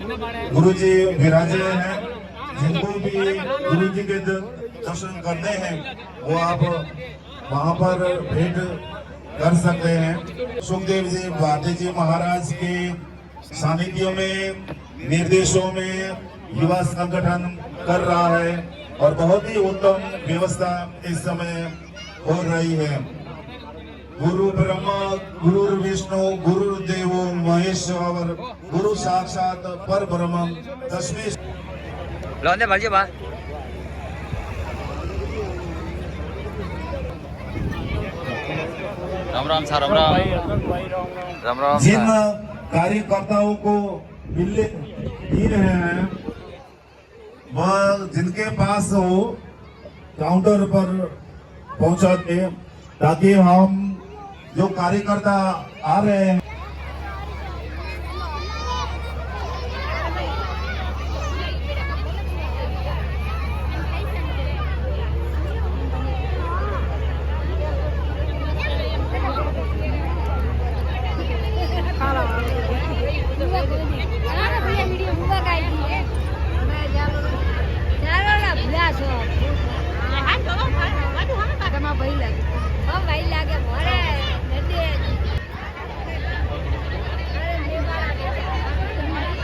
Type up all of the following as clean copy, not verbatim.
गुरु जी विराजे हैं। जिनको भी गुरु जी के दर्शन करने हैं वो आप वहां पर भेंट कर सकते हैं। सुखदेव जी भारती जी महाराज के सानिध्य में निर्देशों में युवा संगठन कर रहा है और बहुत ही उत्तम व्यवस्था इस समय हो रही है। गुरु ब्रह्मा गुरु विष्णु गुरु देवो महेश्वर गुरु साक्षात पर ब्रह्म तस्मै। लौंडे भरजे बा राम राम सा राम राम राम राम। जिन कार्यकर्ताओं को मिलने दे रहे हैं वह जिनके पास हो काउंटर पर पहुंचा दे ताकि हम जो कार्यकर्ता आ रहे हैं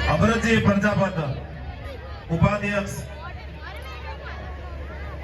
अमरजी प्रजापत उपाध्यक्ष